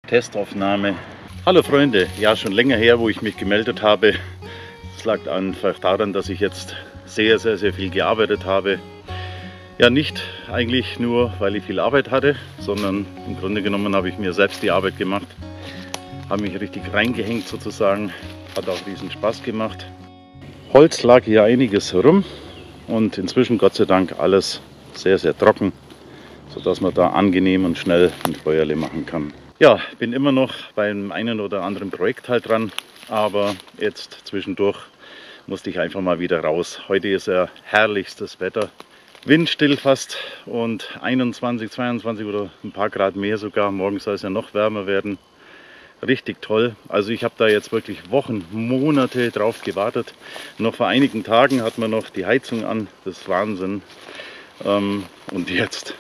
Testaufnahme. Hallo Freunde, ja schon länger her, wo ich mich gemeldet habe. Es lag einfach daran, dass ich jetzt sehr viel gearbeitet habe. Ja, nicht eigentlich nur, weil ich viel Arbeit hatte, sondern im Grunde genommen habe ich mir selbst die Arbeit gemacht. Habe mich richtig reingehängt sozusagen, hat auch riesen Spaß gemacht. Holz lag hier einiges herum und inzwischen Gott sei Dank alles sehr trocken, sodass man da angenehm und schnell ein Feuerle machen kann. Ja, bin immer noch beim einen oder anderen Projekt halt dran, aber jetzt zwischendurch musste ich einfach mal wieder raus. Heute ist ja herrlichstes Wetter, windstill fast und 21, 22 oder ein paar Grad mehr sogar. Morgen soll es ja noch wärmer werden. Richtig toll. Also ich habe da jetzt wirklich Wochen, Monate drauf gewartet. Noch vor einigen Tagen hat man noch die Heizung an, das ist Wahnsinn. Und jetzt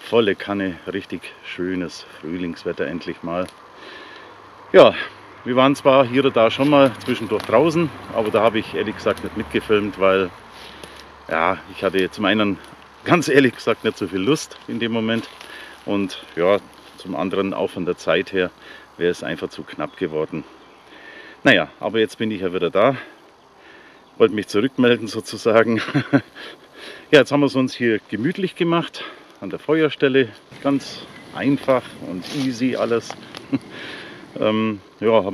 volle Kanne, richtig schönes Frühlingswetter endlich mal. Ja, wir waren zwar hier oder da schon mal zwischendurch draußen, aber da habe ich ehrlich gesagt nicht mitgefilmt, weil ja, ich hatte zum einen ganz ehrlich gesagt nicht so viel Lust in dem Moment und ja, zum anderen auch von der Zeit her wäre es einfach zu knapp geworden. Naja, aber jetzt bin ich ja wieder da, wollte mich zurückmelden sozusagen. Ja, jetzt haben wir es uns hier gemütlich gemacht. An der Feuerstelle, ganz einfach und easy alles. Ja, haben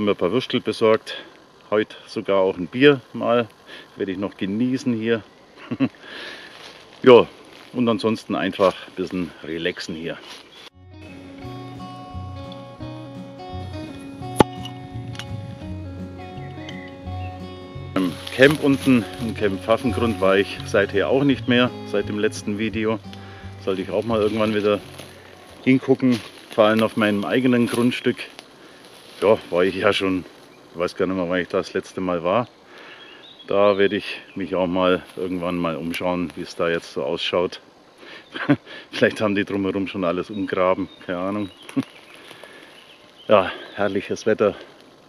wir ein paar Würstel besorgt, heute sogar auch ein Bier mal, werde ich noch genießen hier. Ja, und ansonsten einfach ein bisschen relaxen hier. Im Camp unten, im Camp Pfaffengrund, war ich seither auch nicht mehr, seit dem letzten Video. Sollte ich auch mal irgendwann wieder hingucken, vor allem auf meinem eigenen Grundstück. Ja, war ich ja schon, ich weiß gar nicht mehr, wann ich das letzte Mal war. Da werde ich mich auch mal irgendwann mal umschauen, wie es da jetzt so ausschaut. Vielleicht haben die drumherum schon alles umgraben, keine Ahnung. Ja, herrliches Wetter,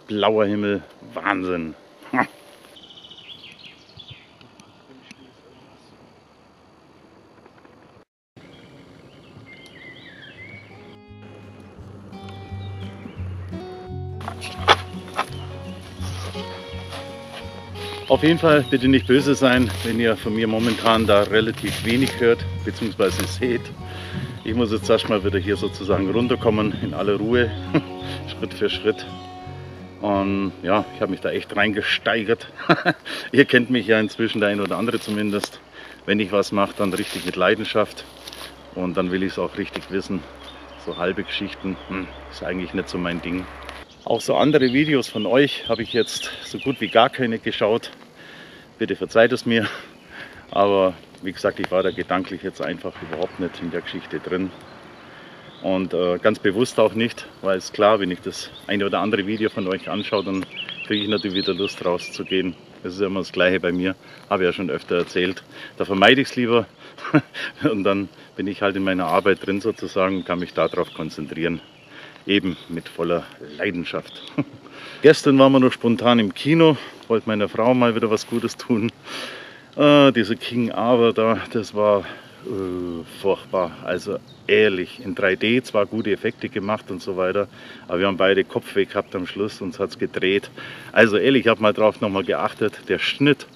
blauer Himmel, Wahnsinn. Auf jeden Fall bitte nicht böse sein, wenn ihr von mir momentan da relativ wenig hört bzw. seht. Ich muss jetzt erstmal wieder hier sozusagen runterkommen in aller Ruhe, Schritt für Schritt. Und ja, ich habe mich da echt reingesteigert. Ihr kennt mich ja inzwischen, der ein oder andere zumindest. Wenn ich was mache, dann richtig mit Leidenschaft und dann will ich es auch richtig wissen. So halbe Geschichten ist eigentlich nicht so mein Ding. Auch so andere Videos von euch habe ich jetzt so gut wie gar keine geschaut. Bitte verzeiht es mir. Aber wie gesagt, ich war da gedanklich jetzt einfach überhaupt nicht in der Geschichte drin. Und ganz bewusst auch nicht, weil es klar, wenn ich das eine oder andere Video von euch anschaue, dann kriege ich natürlich wieder Lust rauszugehen. Das ist immer das Gleiche bei mir, habe ich ja schon öfter erzählt. Da vermeide ich es lieber und dann bin ich halt in meiner Arbeit drin sozusagen und kann mich darauf konzentrieren. Eben mit voller Leidenschaft. Gestern waren wir noch spontan im Kino, wollte meiner Frau mal wieder was Gutes tun. Dieser King Arthur da, das war furchtbar. Also ehrlich, in 3D zwar gute Effekte gemacht und so weiter, aber wir haben beide Kopfweh gehabt am Schluss, uns hat es gedreht. Also ehrlich, ich habe mal drauf nochmal geachtet, der Schnitt,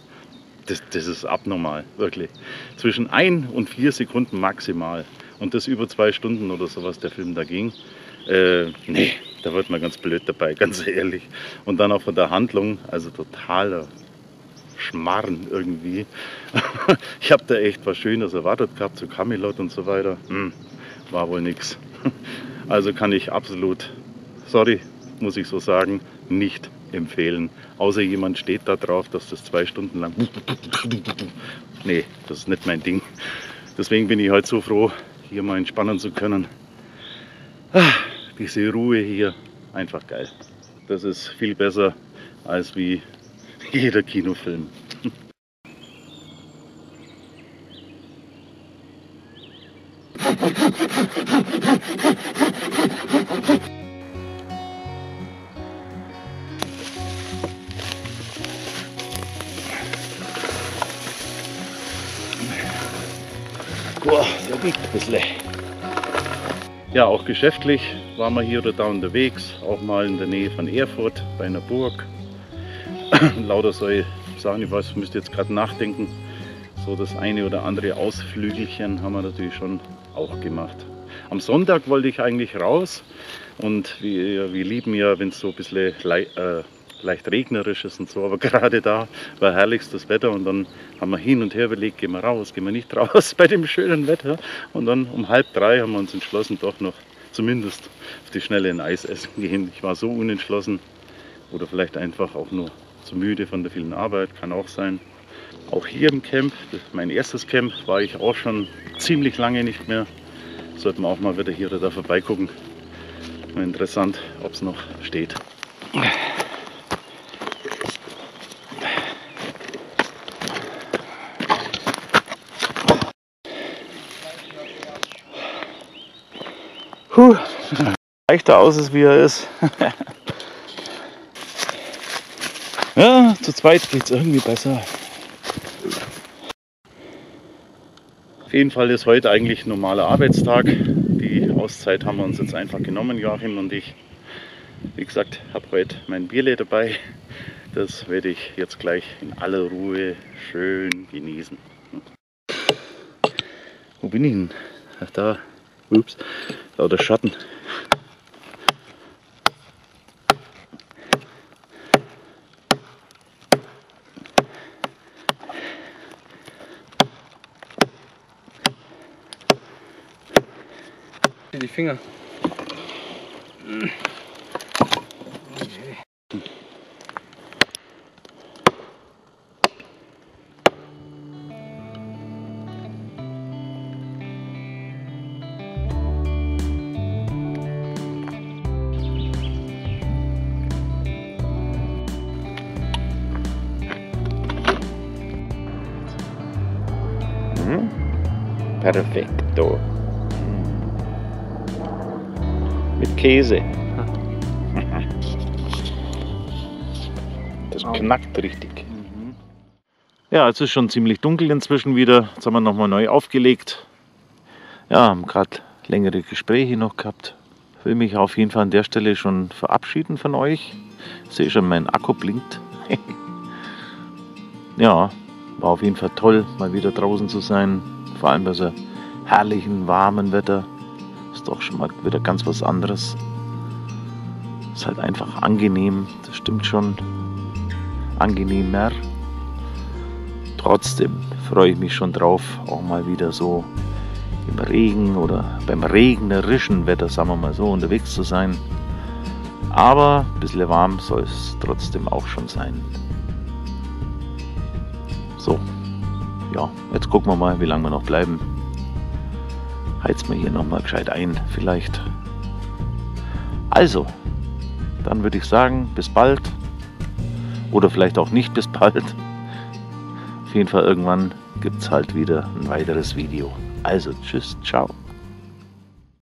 das ist abnormal, wirklich. Zwischen 1 und 4 Sekunden maximal. Und das über 2 Stunden oder sowas der Film da ging. Nee, da wird man ganz blöd dabei, ganz ehrlich. Und dann auch von der Handlung, also totaler Schmarrn irgendwie. Ich habe da echt was Schönes erwartet gehabt, so Camelot und so weiter. War wohl nix. Also kann ich absolut, sorry, muss ich so sagen, nicht empfehlen. Außer jemand steht da drauf, dass das 2 Stunden lang... Nee, das ist nicht mein Ding. Deswegen bin ich heute so froh, hier mal entspannen zu können. Diese Ruhe hier, einfach geil. Das ist viel besser als wie jeder Kinofilm. Boah, der wiegt ein bisschen. Ja, auch geschäftlich waren wir hier oder da unterwegs, auch mal in der Nähe von Erfurt bei einer Burg. Lauter solche Sachen, ich weiß, ich müsste jetzt gerade nachdenken. So das eine oder andere Ausflügelchen haben wir natürlich schon auch gemacht. Am Sonntag wollte ich eigentlich raus und wir lieben ja, wenn es so ein bisschen leicht regnerisch ist und so, aber gerade da war herrlichstes Wetter und dann haben wir hin und her überlegt, gehen wir raus, gehen wir nicht raus bei dem schönen Wetter, und dann um 2:30 haben wir uns entschlossen, doch noch zumindest auf die Schnelle ein Eis essen gehen. Ich war so unentschlossen oder vielleicht einfach auch nur zu müde von der vielen Arbeit, kann auch sein. Auch hier im Camp, mein erstes Camp, war ich auch schon ziemlich lange nicht mehr. Sollten wir auch mal wieder hier oder da vorbeigucken. Mal interessant, ob es noch steht. Leichter aus ist, wie er ist. Ja, zu zweit geht es irgendwie besser. Auf jeden Fall ist heute eigentlich ein normaler Arbeitstag. Die Auszeit haben wir uns jetzt einfach genommen, Joachim und ich. Wie gesagt, habe heute mein Bierle dabei. Das werde ich jetzt gleich in aller Ruhe schön genießen. Wo bin ich denn? Ach da, ups, lauter Schatten. Die Finger. Perfekto. Mit Käse. Das knackt richtig. Ja, es ist schon ziemlich dunkel inzwischen wieder. Jetzt haben wir nochmal neu aufgelegt. Ja, haben gerade längere Gespräche noch gehabt. Ich will mich auf jeden Fall an der Stelle schon verabschieden von euch. Ich sehe schon, mein Akku blinkt. Ja, war auf jeden Fall toll, mal wieder draußen zu sein. Vor allem bei so herrlichen, warmen Wetter. Ist doch schon mal wieder ganz was anderes. Ist halt einfach angenehm, das stimmt schon. Angenehmer. Trotzdem freue ich mich schon drauf, auch mal wieder so im Regen oder beim regnerischen Wetter, sagen wir mal so, unterwegs zu sein. Aber ein bisschen warm soll es trotzdem auch schon sein. So, ja, jetzt gucken wir mal, wie lange wir noch bleiben. Heizen wir hier nochmal gescheit ein, vielleicht. Also, dann würde ich sagen, bis bald. Oder vielleicht auch nicht bis bald. Auf jeden Fall irgendwann gibt es halt wieder ein weiteres Video. Also, tschüss, ciao.